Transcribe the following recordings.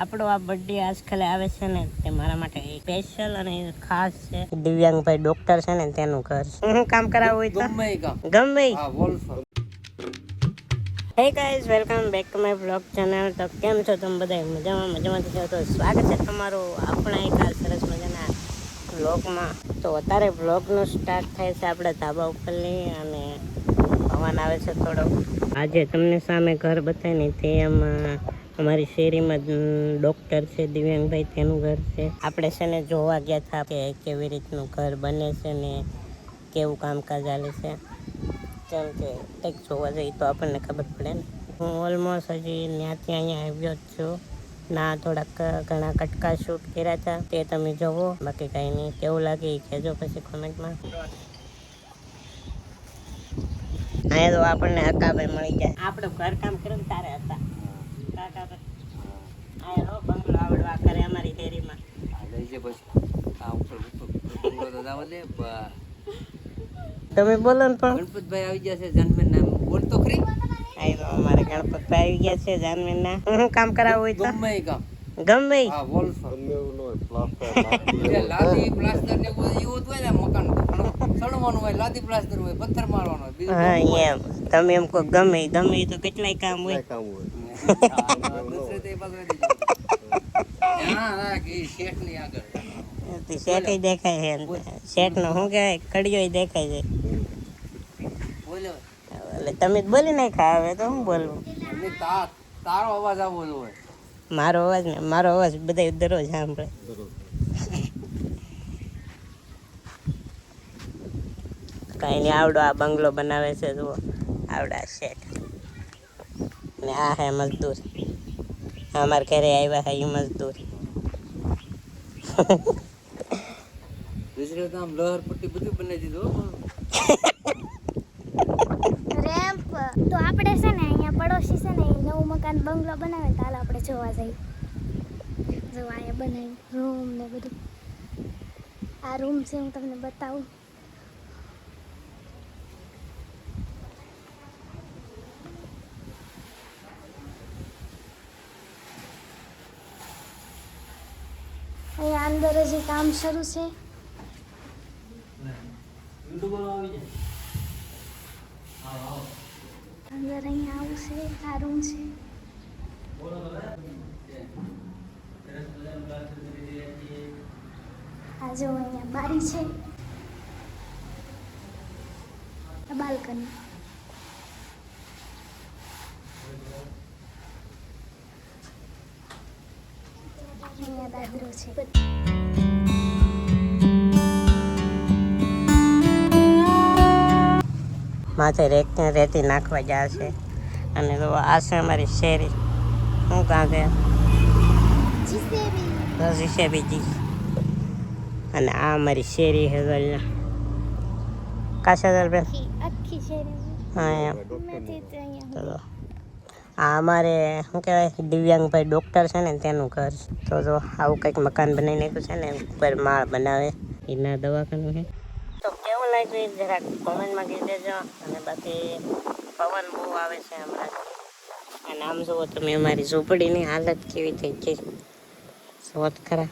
આપણો આ બર્થડે આજકાલ આવે છે ને તે મારા માટે સ્પેશિયલ અને ખાસ છે. દિવ્યાંગભાઈ ડોક્ટર છે ને તેનું ઘર છે. હું કામ કરાવું હોય તો ગમે hey guys, welcome back to my blog channel. તો કેમ છો તમે બધા? મજામાં છો? તો સ્વાગત છે તમારું આપણા એક આ સરસ મજાના બ્લોગમાં. તો અત્યારે બ્લોગનું સ્ટાર્ટ થાય છે આપણે ધાબા ઉપરની, અને પવન આવે છે થોડો. આજે તમને સામે ઘર બતાવી ને તે અમારી શેરીમાં ડોક્ટર છે દિવ્યાંગભાઈ, તેનું ઘર છે. આપણે છે ને જોવા ગયા હતા કે કેવી રીતનું ઘર બને છે ને કેવું કામકાજ ચાલે છે. કેમ કે કંઈક જોવા જઈએ તો આપણને ખબર પડે ને. હું ઓલમોસ્ટ હજી ત્યાંથી અહીંયા આવ્યો જ છું. ના થોડાક ઘણા કટકા શૂટ કર્યા હતા તે તમે જોવો. બાકી કાંઈ નહીં. કેવું લાગે એ કહેજો પછી કોમેન્ટમાં. અહીંયા તો આપણને હકાભાઈ મળી જાય. આપણું ઘર કામ કર્યું ને તારે હતા અહીંયા બંગલો આવડવા કરે અમારી ડેરીમાં. તમે બોલો ને પણ. ગણપતભાઈ આવી ગયા છે જાનમેન નામ બોલ તો ખરી. અહીં તો અમારે ગણપતભાઈ આવી ગયા છે જાનમેન ના. હું કામ કરાવું હોય તો ગમે કામ ગમે હા બોલ લાદી પ્લાસ્ટર ને એવું હોય ને મકાન સડવાનું હોય, લાદી પ્લાસ્ટર હોય, પથ્થર મારવાનો હોય. હા એમ તમે એમ કહો ગમે ગમે તો કેટલાય કામ હોય. શેઠ દેખાય છે. શેઠ નો શું કહેવાય, કડિયો દેખાય છે. એટલે તમે જ બોલી નાખ્યા, હવે તો હું બોલવું. તારો અવાજ આવો હોય. મારો અવાજ બધા દરરોજ સાંભળે. કઈ નહીં, આવડો આ બંગલો બનાવે છે જુઓ, આવડા શેઠ. ને આ હે મજદૂર, અમારા ઘરે આવ્યા હે એ મજદૂર. દૂસરે કામ લહર પટ્ટી બધું બનાવી દીધું. રેમ્પ તો આપણે છે ને અહીંયા પડોશી છે ને એ નવું મકાન બંગલો બનાવે તો હાલ આપણે જોવા જઈએ. જોવા અહીંયા બનાવી રૂમ ને બધું. આ રૂમ છે, હું તમને બતાવું. અહીંયા અંદર હજી કામ શરૂ છે. અંદર અહીંયા આવું છે, આ રૂમ છે. આ જો અહીંયા બારી છે, આ બાલ્કની. અહીંયા દાદરો છે. માથે રેતી નાખવા જાય છે. અને તો આ છે અમારી શેરી. શું કાં છે જીસેબી. અને આ અમારી શેરી છે ગળના કાશા બેન. આખી શેરી. હા એમ. નથી તો અહીંયા તો આ અમારે શું કહેવાય દિવ્યાંગભાઈ ડૉક્ટર છે ને તેનું ઘર છે. તો જો આવું કંઈક મકાન બનાવી નાખ્યું છે ને, ઉપર માળ બનાવે એના દવાખાનું છે. તો કેવું લાગ્યું એ જરાક કોમેન્ટમાં કહી દેજો. અને બાકી પવન બહુ આવે છે હમણાં. અને આમ જુઓ તમે અમારી ઝૂંપડીની હાલત કેવી થઈ ગઈ. જોત ખરા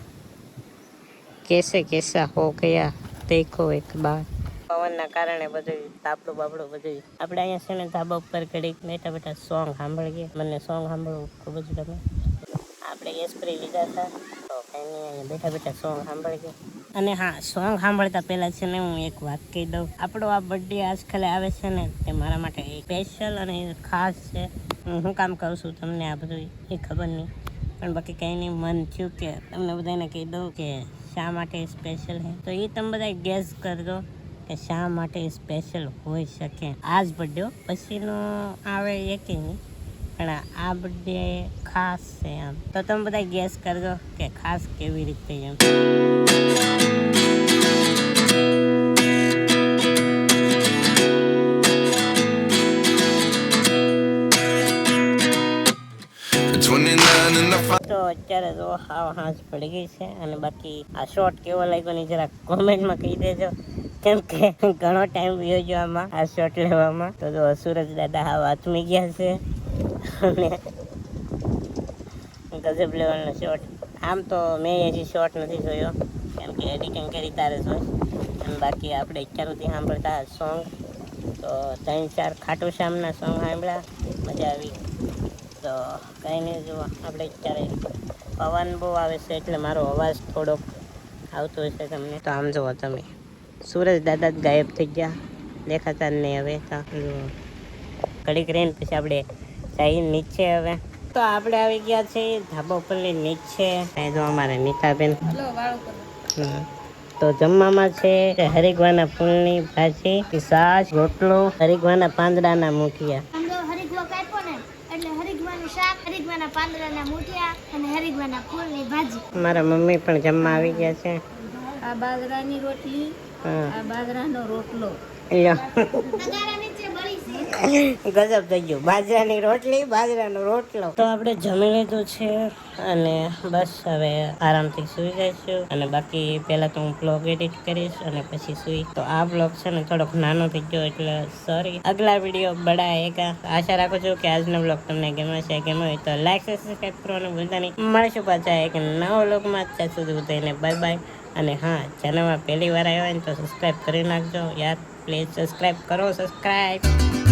કેસા હો ગયા દેખો એક બાર. પવનના કારણે બધું તાપડું બાપડું બધું. આપણે અહીંયા છે ને ધાબા ઉપર ઘડીક બેઠા સોંગ સાંભળીએ. મને સોંગ સાંભળવું ખૂબ જ ગમે. આપણે એસ્પ્રી લીધા હતા તો કંઈ નહીં, અહીંયા બેઠા સોંગ સાંભળીએ. અને હા, સોંગ સાંભળતા પહેલાં છે ને હું એક વાત કહી દઉં. આપણો આ બર્થડે આજકાલ આવે છે ને તે મારા માટે સ્પેશિયલ અને ખાસ છે. હું કામ કરું છું તમને આ બધું એ ખબર નહીં, પણ બાકી કંઈ નહીં, મન થયું કે તમને બધાને કહી દઉં કે શા માટે સ્પેશિયલ છે. તો એ તમે બધા ગેસ કરજો કે શા માટે સ્પેશિયલ હોઈ શકે. આ જ બર્થડે પછીનો આવે એ કંઈ નહીં, પણ આ બર્થડે ખાસ છે એમ. તો તમે બધા ગેસ કરજો કે ખાસ કેવી રીતે એમ. તો અત્યારે તો હાંસ પડી ગઈ છે. અને બાકી આ શોર્ટ કેવો લાગ્યો ને જરાક કોમેન્ટમાં કહી દેજો, કેમ કે ઘણો ટાઈમ વયો ગયો આમાં આ શોર્ટ લેવામાં. તો સુરજ દાદા હાવ હાથમી ગયા છે. અને ગજબ લેવલનો શોટ. આમ તો મેં હજી શોટ નથી જોયો કેમ કે એડિટિંગ કરી તારે જોઈ. અને બાકી આપણે અત્યાર સુધી સાંભળતા સોંગ તો 3-4 ખાટુ શ્યામના સોંગ સાંભળ્યા, મજા આવી. તો કંઈ નહીં, જુઓ આપણે અત્યારે પવન બહુ આવે છે એટલે મારો અવાજ થોડોક આવતો હશે તમને. તો આમ જુઓ તમે, સૂરજ દાદા જ ગાયબ થઈ ગયા, દેખાતા જ નહીં હવે. તો ઘડીક રહીને પછી આપણે જઈએ નીચે. હવે તો આપણે આવી ગયા છે ધાબા ઉપરની નીચે. અહીં જો અમારે નીતાબેન. તો જમવામાં છે હરિગવાના ફૂલની ભાજી, છાશ, રોટલો, હરિગવાના પાંદડાના મુઠિયા. સમજો હરિગવો કાપ્યો ને એટલે હરિગવાનું શાક, હરિગવાના પાંદડાના મૂઠિયા અને હરિગવાના ફૂલની ભાજી. મારા મમ્મી પણ જમવા આવી ગયા છે. આ બાજરાની રોટલી, આ બાજરાનો રોટલો. નગારા નીચે બળી છે. ગજબ થઈ ગયું, બાજરાની રોટલી, બાજરાનો રોટલો. તો આપણે જમી લીધું છે અને બસ હવે આરામથી સુઈ જઈશું. અને બાકી પહેલા તો હું બ્લોગ એડિટ કરીશ અને પછી સુઈ. તો આ બ્લોગ છે ને થોડોક નાનો થઈ ગયો એટલે સોરી. અગલા વિડીયો બડા આएगा. આશા રાખું છું કે આજનો બ્લોગ તમને ગમ્યો છે. ગમ્યો હોય તો લાઈક સબસ્ક્રાઈબ કરવાનું ભૂલતા નહીં. મળીશું પાછા એક નવો બ્લોગમાં. ત્યાં સુધી બધાને બાય બાય. અને હા, ચેનલમાં પહેલી વાર આવ્યા હોય ને તો સબસ્ક્રાઈબ કરી નાખજો યાર, પ્લીઝ સબસ્ક્રાઈબ કરો, સબસ્ક્રાઈબ.